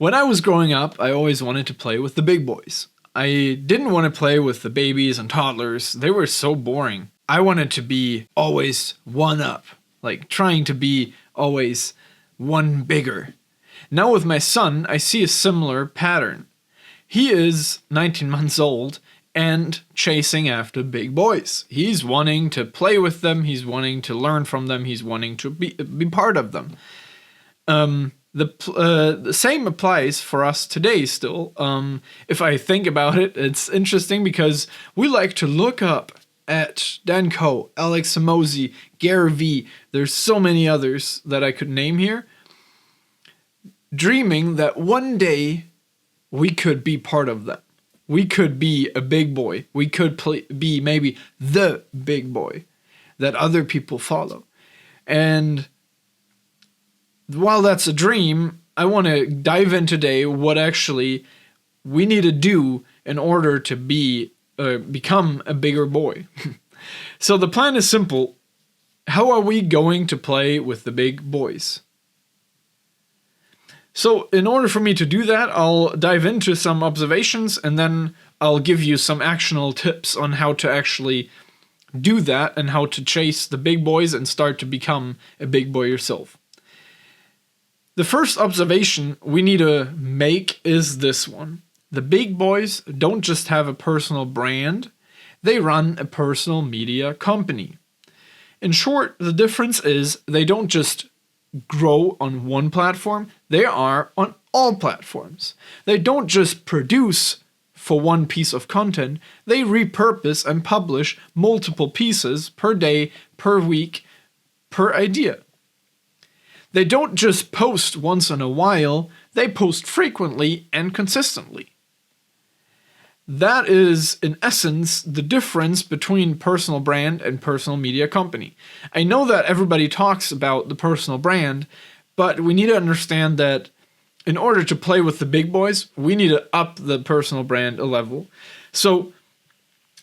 When I was growing up, I always wanted to play with the big boys. I didn't want to play with the babies and toddlers. They were so boring. I wanted to be always one up, like trying to be always one bigger. Now with my son, I see a similar pattern. He is 19 months old and chasing after big boys. He's wanting to play with them, he's wanting to learn from them, he's wanting to be part of them. The same applies for us today still. If I think about it, it's interesting because we like to look up at Dan Coe, Alex Hormozi, Gary Vee. There's so many others that I could name here. Dreaming that one day we could be part of them. We could be a big boy. We could be maybe the big boy that other people follow. And while that's a dream, I want to dive in today what actually we need to do in order to become a bigger boy. So the plan is simple. How are we going to play with the big boys? So in order for me to do that, I'll dive into some observations and then I'll give you some actionable tips on how to actually do that and how to chase the big boys and start to become a big boy yourself. The first observation we need to make is this one. The big boys don't just have a personal brand, they run a personal media company. In short, the difference is they don't just grow on one platform, they are on all platforms. They don't just produce for one piece of content, they repurpose and publish multiple pieces per day, per week, per idea. They don't just post once in a while, they post frequently and consistently. That is, in essence, the difference between personal brand and personal media company. I know that everybody talks about the personal brand, but we need to understand that in order to play with the big boys, we need to up the personal brand a level. So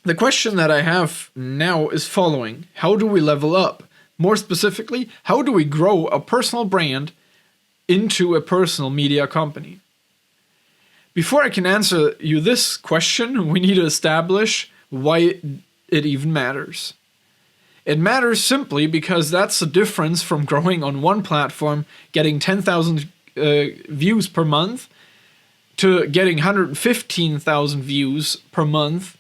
the question that I have now is following. How do we level up? More specifically, how do we grow a personal brand into a personal media company? Before I can answer you this question, we need to establish why it even matters. It matters simply because that's the difference from growing on one platform, getting 10,000 views per month, to getting 115,000 views per month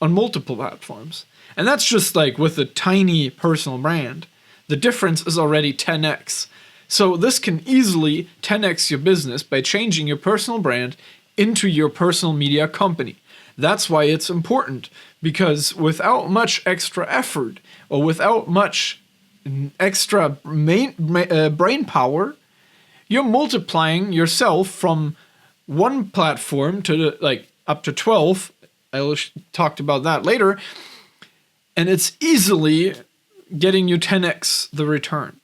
on multiple platforms. And that's just like with a tiny personal brand. The difference is already 10x. So this can easily 10x your business by changing your personal brand into your personal media company. That's why it's important, because without much extra effort or without much extra brain power, you're multiplying yourself from one platform to like up to 12. I'll talk about that later. And it's easily getting you 10x the return.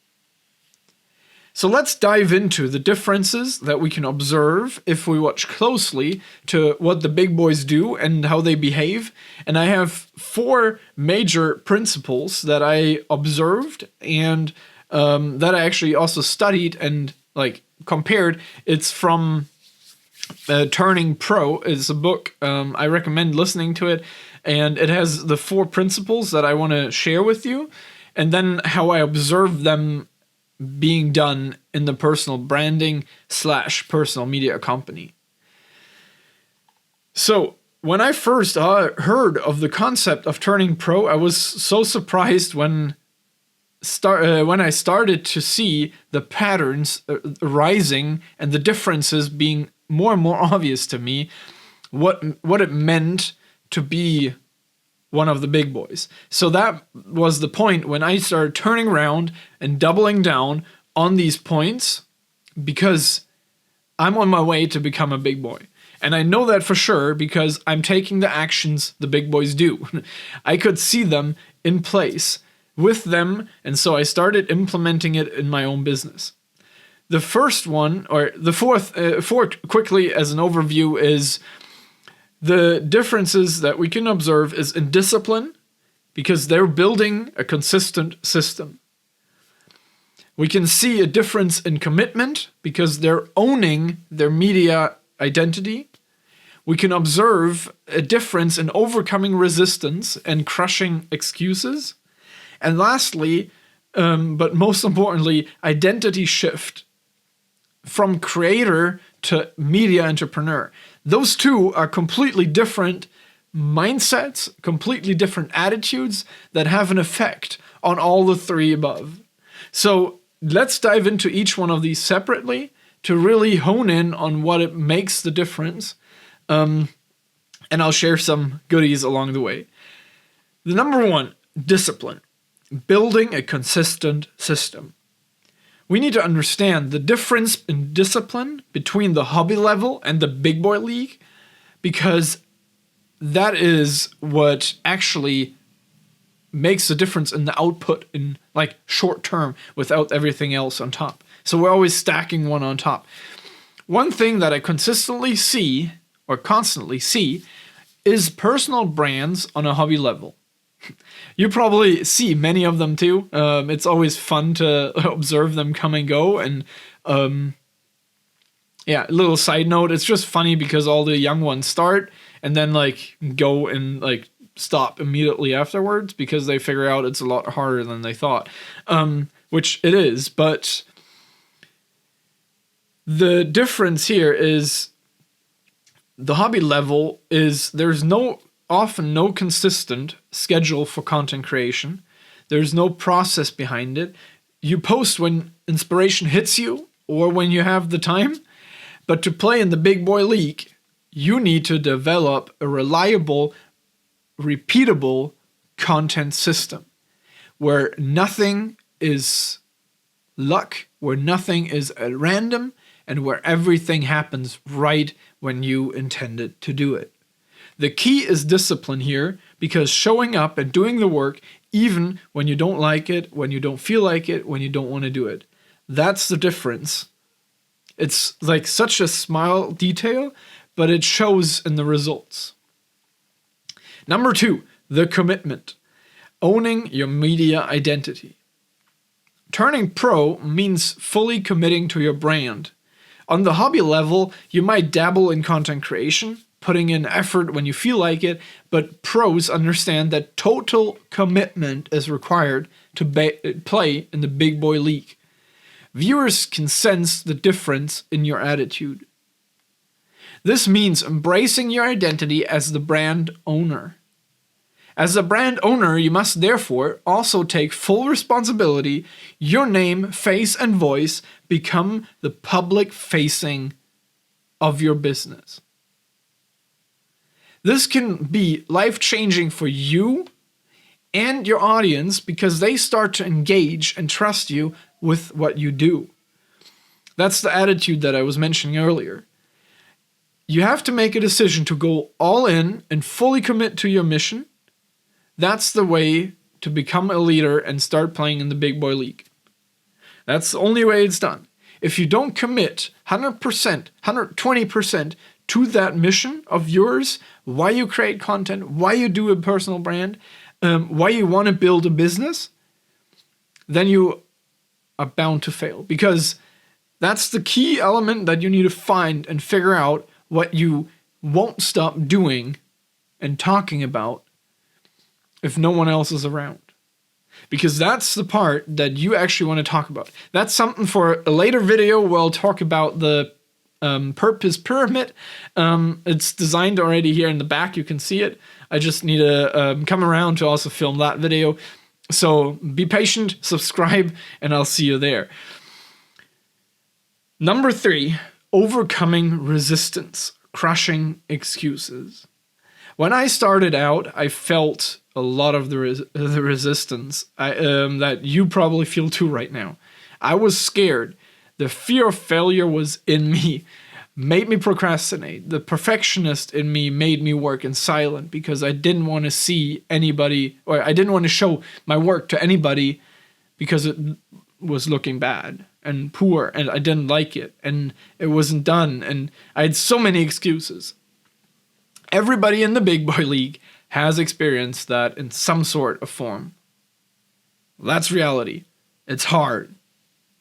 So let's dive into the differences that we can observe if we watch closely to what the big boys do and how they behave. And I have 4 major principles that I observed and that I actually also studied and like compared. It's from Turning Pro. It's a book. I recommend listening to it. And it has the 4 principles that I want to share with you. And then how I observe them being done in the personal branding / personal media company. So when I first heard of the concept of Turning Pro, I was so surprised when I started to see the patterns rising and the differences being more and more obvious to me, what it meant to be one of the big boys. So that was the point when I started turning around and doubling down on these points, because I'm on my way to become a big boy. And I know that for sure because I'm taking the actions the big boys do. I could see them in place with them, and so I started implementing it in my own business. The first one, or the fourth quickly as an overview, is the differences that we can observe is in discipline, because they're building a consistent system. We can see a difference in commitment because they're owning their media identity. We can observe a difference in overcoming resistance and crushing excuses. And lastly, but most importantly, identity shift from creator to media entrepreneur. Those two are completely different mindsets, completely different attitudes that have an effect on all the three above. So let's dive into each one of these separately to really hone in on what it makes the difference. And I'll share some goodies along the way. The number one, discipline. Building a consistent system. We need to understand the difference in discipline between the hobby level and the big boy league, because that is what actually makes the difference in the output in like short term without everything else on top. So we're always stacking one on top. One thing that I consistently see or constantly see is personal brands on a hobby level. You probably see many of them too. It's always fun to observe them come and go. And yeah, a little side note, it's just funny because all the young ones start and then like go and like stop immediately afterwards because they figure out it's a lot harder than they thought, which it is. But the difference here is the hobby level is there's often no consistent schedule for content creation. There's no process behind it. You post when inspiration hits you or when you have the time. But to play in the big boy league, you need to develop a reliable, repeatable content system where nothing is luck, where nothing is at random, and where everything happens right when you intended to do it. The key is discipline here, because showing up and doing the work even when you don't like it, when you don't feel like it, when you don't want to do it. That's the difference. It's like such a small detail, but it shows in the results. Number two, the commitment. Owning your media identity. Turning pro means fully committing to your brand. On the hobby level, you might dabble in content creation, putting in effort when you feel like it, but pros understand that total commitment is required to play in the big boy league. Viewers can sense the difference in your attitude. This means embracing your identity as the brand owner. As a brand owner, you must therefore also take full responsibility. Your name, face, and voice become the public facing of your business. This can be life-changing for you and your audience because they start to engage and trust you with what you do. That's the attitude that I was mentioning earlier. You have to make a decision to go all in and fully commit to your mission. That's the way to become a leader and start playing in the big boy league. That's the only way it's done. If you don't commit 100%, 120% to that mission of yours, why you create content, why you do a personal brand, why you want to build a business, then you are bound to fail. Because that's the key element that you need to find and figure out what you won't stop doing and talking about if no one else is around. Because that's the part that you actually want to talk about. That's something for a later video where I'll talk about the purpose pyramid. It's designed already here in the back. You can see it. I just need to come around to also film that video. So be patient, subscribe, and I'll see you there. Number 3, overcoming resistance, crushing excuses. When I started out, I felt a lot of the resistance that you probably feel too right now. I was scared. The fear of failure was in me, made me procrastinate. The perfectionist in me made me work in silence because I didn't want to see anybody, or I didn't want to show my work to anybody because it was looking bad and poor and I didn't like it and it wasn't done and I had so many excuses. Everybody in the big boy league has experienced that in some sort of form. That's reality. It's hard.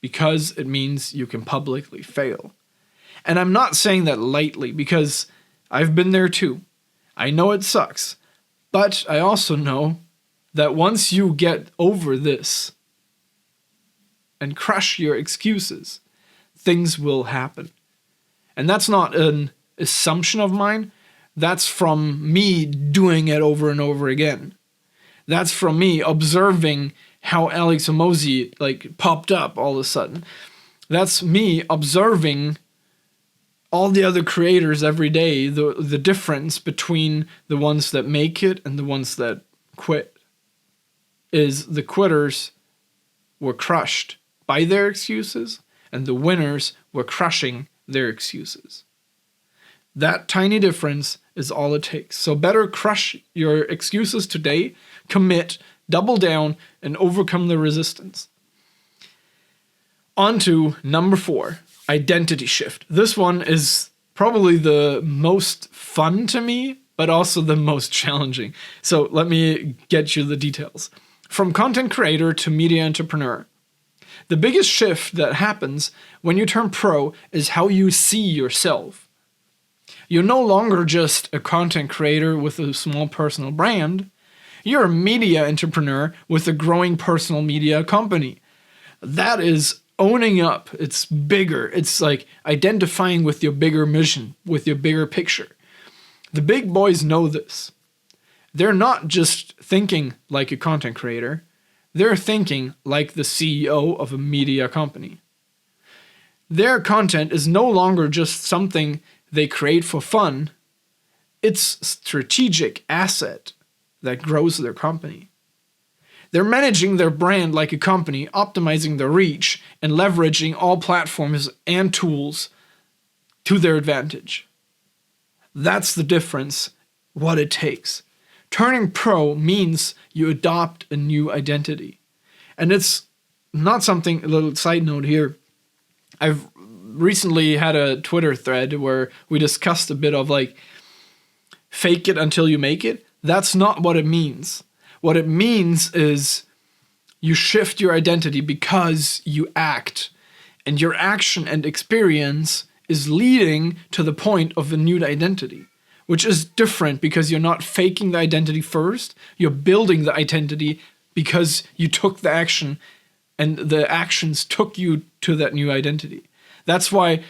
because it means you can publicly fail. And I'm not saying that lightly, because I've been there too. I know it sucks, but I also know that once you get over this and crush your excuses, things will happen. And that's not an assumption of mine. That's from me doing it over and over again. That's from me observing how Alex Hormozi popped up all of a sudden. That's me observing all the other creators every day, the difference between the ones that make it and the ones that quit is the quitters were crushed by their excuses and the winners were crushing their excuses. That tiny difference is all it takes. So better crush your excuses today, commit, double down, and overcome the resistance. On to number 4, identity shift. This one is probably the most fun to me, but also the most challenging. So let me get you the details. From content creator to media entrepreneur. The biggest shift that happens when you turn pro is how you see yourself. You're no longer just a content creator with a small personal brand. You're a media entrepreneur with a growing personal media company. That is owning up. It's bigger. It's like identifying with your bigger mission, with your bigger picture. The big boys know this. They're not just thinking like a content creator. They're thinking like the CEO of a media company. Their content is no longer just something they create for fun. It's a strategic asset that grows their company. They're managing their brand like a company, optimizing their reach, and leveraging all platforms and tools to their advantage. That's the difference, what it takes. Turning pro means you adopt a new identity. And it's not something, a little side note here, I've recently had a Twitter thread where we discussed a bit of fake it until you make it. That's not what it means. What it means is you shift your identity because you act, and your action and experience is leading to the point of a new identity, which is different because you're not faking the identity first. You're building the identity because you took the action and the actions took you to that new identity. That's why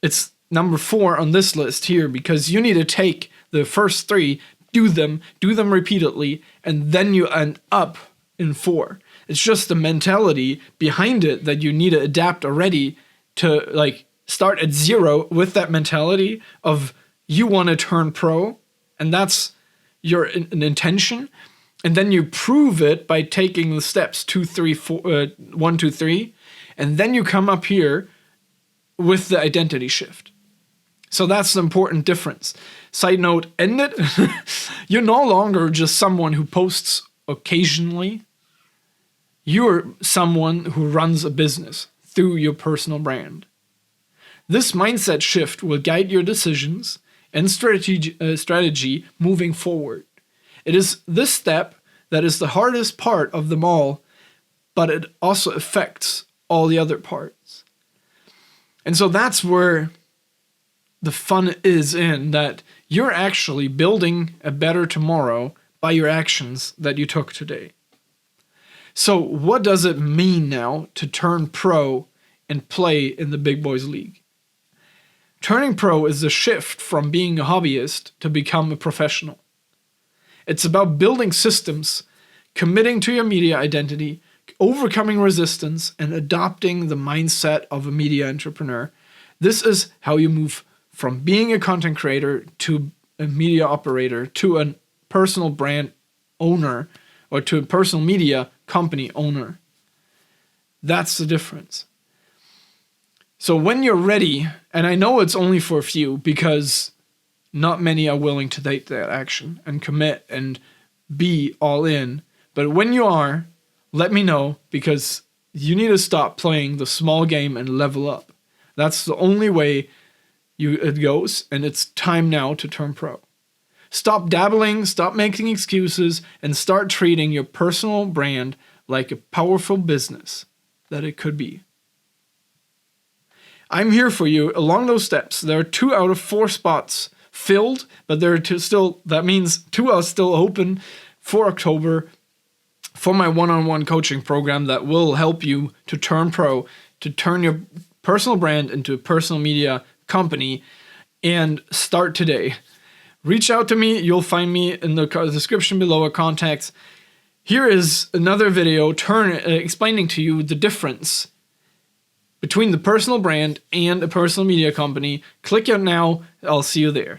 it's number 4 on this list here, because you need to take the first 3, do them repeatedly, and then you end up in 4. It's just the mentality behind it that you need to adapt already to start at 0 with that mentality of you want to turn pro, and that's your intention. And then you prove it by taking the steps 2, 3, 4, 1, 2, 3, and then you come up here with the identity shift. So that's the important difference. Side note, end it. You're no longer just someone who posts occasionally. You're someone who runs a business through your personal brand. This mindset shift will guide your decisions and strategy moving forward. It is this step that is the hardest part of them all, but it also affects all the other parts. And so that's where the fun is in that you're actually building a better tomorrow by your actions that you took today. So what does it mean now to turn pro and play in the big boys league? Turning pro is a shift from being a hobbyist to become a professional. It's about building systems, committing to your media identity, overcoming resistance, and adopting the mindset of a media entrepreneur. This is how you move from being a content creator to a media operator to a personal brand owner or to a personal media company owner. That's the difference. So when you're ready, and I know it's only for a few because not many are willing to take that action and commit and be all in. But when you are, let me know, because you need to stop playing the small game and level up. That's the only way it goes, and it's time now to turn pro. Stop dabbling, stop making excuses, and start treating your personal brand like a powerful business that it could be. I'm here for you along those steps. There are 2 out of 4 spots filled, but there are that means 2 are still open for October for my one-on-one coaching program that will help you to turn pro, to turn your personal brand into a personal media company, and start today. Reach out to me. You'll find me in the description below or contacts. Here is another video explaining to you the difference between the personal brand and a personal media company. Click it now. I'll see you there.